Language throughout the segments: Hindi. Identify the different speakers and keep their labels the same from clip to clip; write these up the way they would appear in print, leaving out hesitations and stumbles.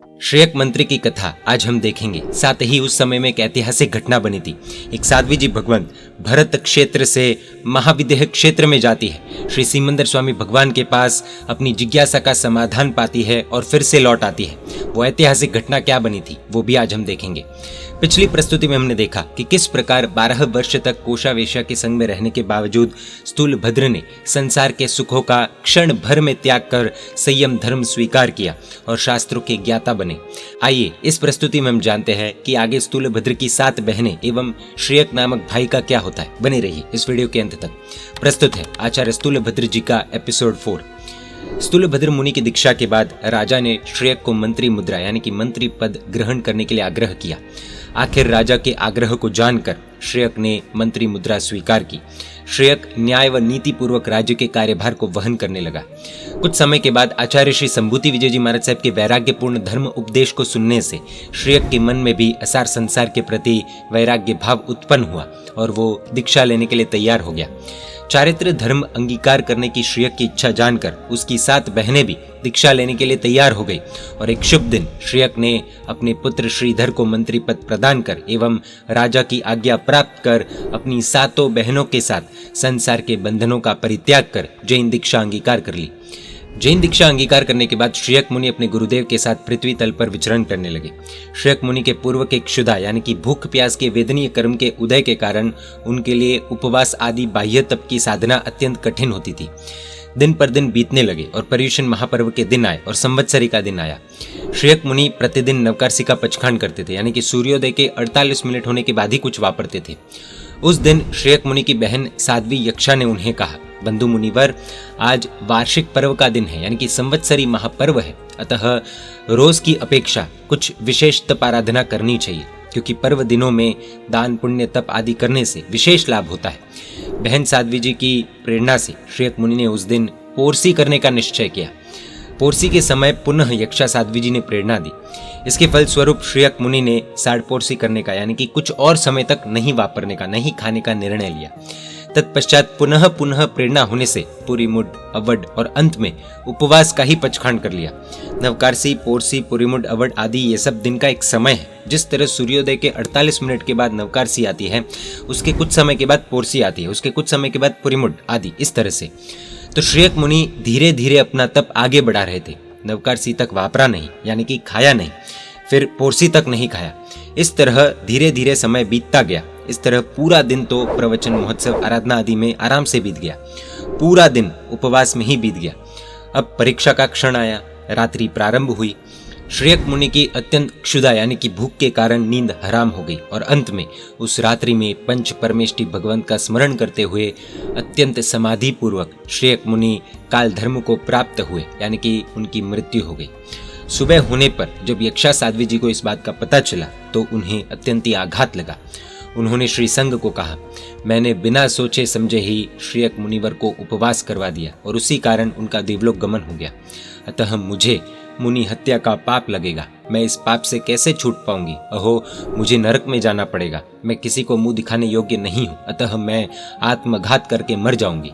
Speaker 1: श्रेयक मंत्री की कथा आज हम देखेंगे। साथ ही उस समय में एक ऐतिहासिक घटना बनी थी। एक साध्वी जी भगवंत भरत क्षेत्र से महाविदेह क्षेत्र में जाती है, श्री सिमंदर स्वामी भगवान के पास अपनी जिज्ञासा का समाधान पाती है और फिर से लौट आती है। वो ऐतिहासिक घटना क्या बनी थी वो भी आज हम देखेंगे। पिछली प्रस्तुति में हमने देखा कि किस प्रकार 12 वर्ष तक कोषावेश्या के संग में रहने के बावजूद स्थूलभद्र ने संसार के सुखों का क्षण भर में त्याग कर संयम धर्म स्वीकार किया और शास्त्रों के ज्ञाता बने। आइए इस प्रस्तुति में हम जानते हैं कि आगे स्थूलभद्र की 7 बहनें एवं श्रेयक नामक भाई का क्या होता है। बने रहिए इस वीडियो के अंत तक। प्रस्तुत है आचार्य स्थूलभद्र जी का एपिसोड 4। स्थूलभद्र मुनि की दीक्षा के बाद राजा ने श्रेयक को मंत्री मुद्रा यानी कि मंत्री पद ग्रहण करने के लिए आग्रह किया। आखिर राजा के आग्रह को जानकर श्रेयक ने मंत्री मुद्रा स्वीकार की। श्रेयक न्याय व नीति पूर्वक राज्य के कार्यभार को वहन करने लगा। कुछ समय के बाद आचार्य श्री संभूति विजय जी महाराज साहब के वैराग्यपूर्ण धर्म उपदेश को सुनने से श्रेयक के मन में भी असार संसार के प्रति वैराग्य भाव उत्पन्न हुआ और वो दीक्षा लेने के लिए तैयार हो गया। चारित्र धर्म अंगीकार करने की श्रेयक की इच्छा जानकर उसकी 7 बहनें भी दीक्षा लेने के लिए तैयार हो गई और एक शुभ दिन श्रेयक ने अपने पुत्र श्रीधर को मंत्री पद प्रदान कर एवं राजा की आज्ञा प्राप्त कर अपनी 7 बहनों के साथ संसार के बंधनों का परित्याग कर जैन दीक्षा अंगीकार कर ली। जैन दीक्षा अंगीकार करने के बाद श्रेयक मुनि अपने गुरुदेव के साथ पृथ्वी तल पर विचरण करने लगे। श्रेयक मुनि के पूर्व के क्षुधा यानी कि भूख प्यास के वेदनीय कर्म के उदय के कारण उनके लिए उपवास आदि बाह्य तप की साधना अत्यंत कठिन होती थी। दिन पर दिन बीतने लगे और पर्युषण महापर्व के दिन आए और संवत्सरी का दिन आया। श्रेयक मुनि प्रतिदिन नवकार्सी का पचखान करते थे यानी कि सूर्योदय के 48 मिनट होने के बाद ही कुछ वापरते थे। उस दिन श्रेयक मुनि की बहन साध्वी यक्षा ने उन्हें कहा, बंधु मुनिवर, आज वार्षिक पर्व का दिन है यानी कि संवत्सरी महापर्व है, अतः रोज की अपेक्षा कुछ विशेष तप आराधना करनी चाहिए क्योंकि पर्व दिनों में दान पुण्य तप आदि करने से विशेष लाभ होता है। बहन साध्वी जी की प्रेरणा से श्रेयक मुनि ने उस दिन पोरसी करने का निश्चय किया। पोरसी के समय पुनः यक्षा साध्वी जी ने प्रेरणा दी। इसके फलस्वरूप श्रेयक मुनि ने साढ़पोरसी करने का यानी कि कुछ और समय तक नहीं वापरने का, नहीं खाने का निर्णय लिया। तत्पश्चात पुनः प्रेरणा होने से पुरीमुड, अवड और अंत में उपवास का ही पचखान कर लिया। नवकार्सी, पोरसी, पुरीमुड, अवड आदि ये सब दिन का एक समय है। जिस तरह सूर्योदय के 48 मिनट के बाद नवकार्सी आती है, उसके कुछ समय के बाद पोरसी आती है, उसके कुछ समय के बाद पुरीमुड आदि, इस तरह से। तो श्रेयक मुनि धीरे धीरे अपना तप आगे बढ़ा रहे थे। नवकार्सी तक वापरा नहीं यानी कि खाया नहीं, फिर पोरसी तक नहीं खाया। इस तरह धीरे धीरे समय बीतता गया। इस तरह पूरा दिन तो प्रवचन, महोत्सव, आराधना आदि में आराम से बीत गया। पूरा दिन उपवास में ही बीत गया। अब परीक्षा का क्षण आया। रात्रि प्रारंभ हुई। श्रेयक मुनि की अत्यंत क्षुधा यानी कि भूख के कारण नींद हराम हो गई और अंत में उस रात्रि में पंच परमेष्टि भगवंत का स्मरण करते हुए अत्यंत समाधि पूर्वक श्रेयक मुनि काल धर्म को प्राप्त हुए यानी कि उनकी मृत्यु हो गई। सुबह होने पर जब यक्षा साध्वी जी को इस बात का पता चला तो उन्हें अत्यंत ही आघात लगा। उन्होंने श्री संग को कहा, मैंने बिना सोचे समझे ही श्रेयक मुनिवर को उपवास करवा दिया और उसी कारण उनका देवलोक गमन हो गया। अतः मुझे मुनि हत्या का पाप लगेगा। मैं इस पाप से कैसे छूट पाऊंगी? अहो, मुझे नरक में जाना पड़ेगा। मैं किसी को मुंह दिखाने योग्य नहीं हूं, अतः मैं आत्मघात करके मर जाऊंगी।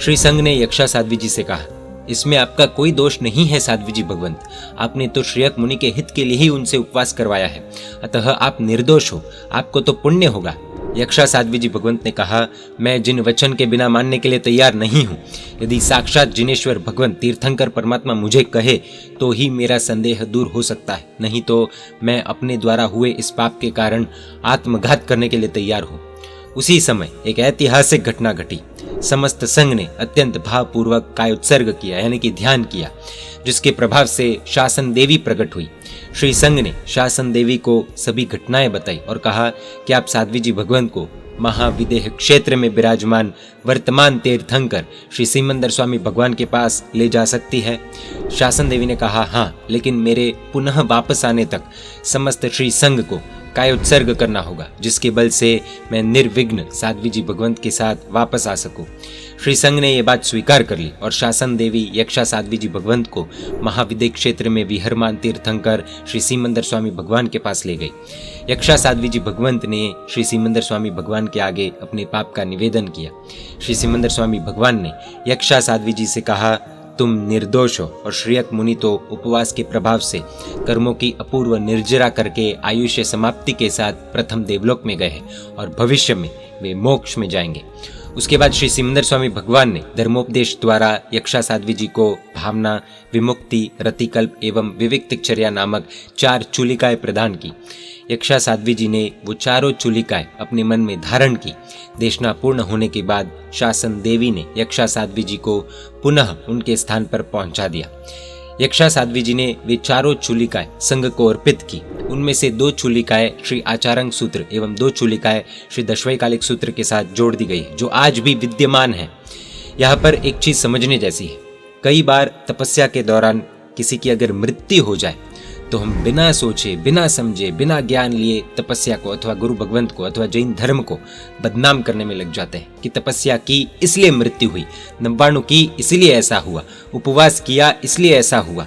Speaker 1: श्री संग ने यक्षा साध्वी जी से कहा, इसमें आपका कोई दोष नहीं है साध्वी जी भगवंत। आपने तो श्रेयक मुनि के हित के लिए ही उनसे उपवास करवाया है, अतः आप निर्दोष हो, आपको तो पुण्य होगा। यक्षा साध्वी जी भगवंत ने कहा, मैं जिन वचन के बिना मानने के लिए तैयार नहीं हूँ। यदि साक्षात जिनेश्वर भगवंत तीर्थंकर परमात्मा मुझे कहे तो ही मेरा संदेह दूर हो सकता है, नहीं तो मैं अपने द्वारा हुए इस पाप के कारण आत्मघात करने के लिए तैयार हूँ। उसी समय एक ऐतिहासिक घटना घटी। समस्त संघ ने अत्यंत भावपूर्वक कायोत्सर्ग किया यानी कि ध्यान किया, जिसके प्रभाव से शासन देवी प्रकट हुई। श्री संघ ने शासन देवी को सभी घटनाएं बताई और कहा कि आप साध्वी जी भगवंत को महाविदेह क्षेत्र में विराजमान वर्तमान तीर्थंकर श्री सिमंदर स्वामी भगवान के पास ले जा सकती है। शासन देवी ने कहा, हाँ, लेकिन मेरे पुनः वापस आने तक समस्त श्री संघ को कायोत्सर्ग करना होगा, जिसके बल से मैं निर्विघ्न साध्वी जी भगवंत के साथ वापस आ सकूं। श्री संघ ने यह बात स्वीकार कर ली और शासन देवी यक्षा साध्वी जी भगवंत को महाविदेह क्षेत्र में विहरमान तीर्थंकर श्री सिमंदर स्वामी भगवान के पास ले गई। यक्षा साध्वी जी भगवंत ने श्री सिमंदर स्वामी भगवान के आगे अपने पाप का निवेदन किया। श्री सिमंदर स्वामी भगवान ने यक्षा साध्वी जी से कहा, तुम निर्दोष हो। और श्रीयक मुनि तो उपवास के प्रभाव से कर्मों की अपूर्व निर्जरा करके आयुष्य समाप्ति के साथ प्रथम देवलोक में गए हैं और भविष्य में वे मोक्ष में जाएंगे। उसके बाद श्री सिमंदर स्वामी भगवान ने धर्मोपदेश द्वारा यक्षा साध्वी जी को भावना, विमुक्ति, रतिकल्प एवं विविक्तचर्या नामक 4 चूलिकाएं प्रदान की। यक्षा साध्वी जी ने वो चारों चूलिकाएं अपने मन में धारण की। देशना पूर्ण होने के बाद शासन देवी ने यक्षा साध्वी जी को पुनः उनके स्थान पर पहुंचा दिया। यक्षा साध्वी जी ने वे चारों चूलिकाएं संघ को अर्पित की। उनमें से 2 चूलिकाएं श्री आचारंग सूत्र एवं 2 चूलिकाएं श्री दशवैकालिक सूत्र के साथ जोड़ दी गई, जो आज भी विद्यमान है। यहाँ पर एक चीज समझने जैसी है, कई बार तपस्या के दौरान किसी की अगर मृत्यु हो जाए तो हम बिना सोचे, बिना समझे, बिना ज्ञान लिए तपस्या को अथवा गुरु भगवंत को अथवा जैन धर्म को बदनाम करने में लग जाते हैं कि तपस्या की इसलिए मृत्यु हुई, नवाणु की इसलिए ऐसा हुआ, उपवास किया इसलिए ऐसा हुआ।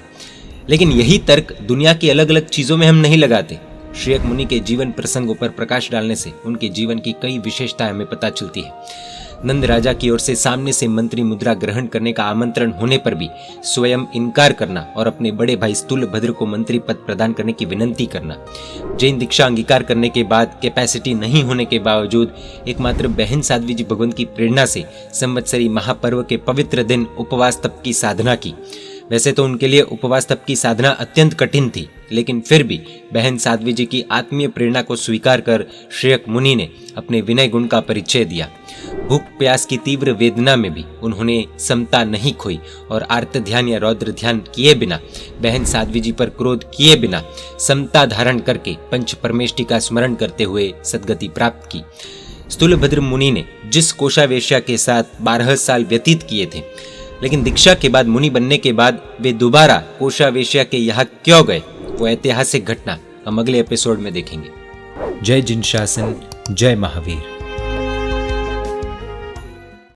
Speaker 1: लेकिन यही तर्क दुनिया की अलग अलग चीजों में हम नहीं लगाते। श्रीयक मुनि के जीवन प्रसंगों पर प्रकाश डालने से उनके जीवन की कई विशेषताएं हमें पता चलती है। नंद राजा की ओर से सामने से मंत्री मुद्रा ग्रहण करने का आमंत्रण होने पर भी स्वयं इनकार करना और अपने बड़े भाई स्थूलभद्र को मंत्री पद प्रदान करने की विनंती करना। जैन दीक्षा अंगीकार करने के बाद कैपेसिटी नहीं होने के बावजूद एकमात्र बहन साध्वी जी भगवंत की प्रेरणा से संवत्सरी महापर्व के पवित्र दिन उपवास तप की साधना की। वैसे तो उनके लिए उपवास तप की साधना अत्यंत कठिन थी, लेकिन फिर भी बहन साध्वी जी की आत्मीय प्रेरणा को स्वीकार कर श्रीयक मुनि ने अपने विनय गुण का परिचय दिया। भूख प्यास की तीव्र वेदना में भी उन्होंने समता नहीं खोई और आर्त ध्यान या रौद्र ध्यान किए बिना, बहन साध्वी जी पर क्रोध किए बिना समता धारण करके पंच परमेष्टि का स्मरण करते हुए सद्गति प्राप्त की। स्थूलभद्र मुनि ने जिस कोषावेश्या के साथ 12 साल व्यतीत किए थे, लेकिन दीक्षा के बाद मुनि बनने के बाद वे दोबारा कोषावेश्या के यहाँ क्यों गए, वो ऐतिहासिक घटना हम अगले एपिसोड में देखेंगे। जय जिन शासन, जय महावीर।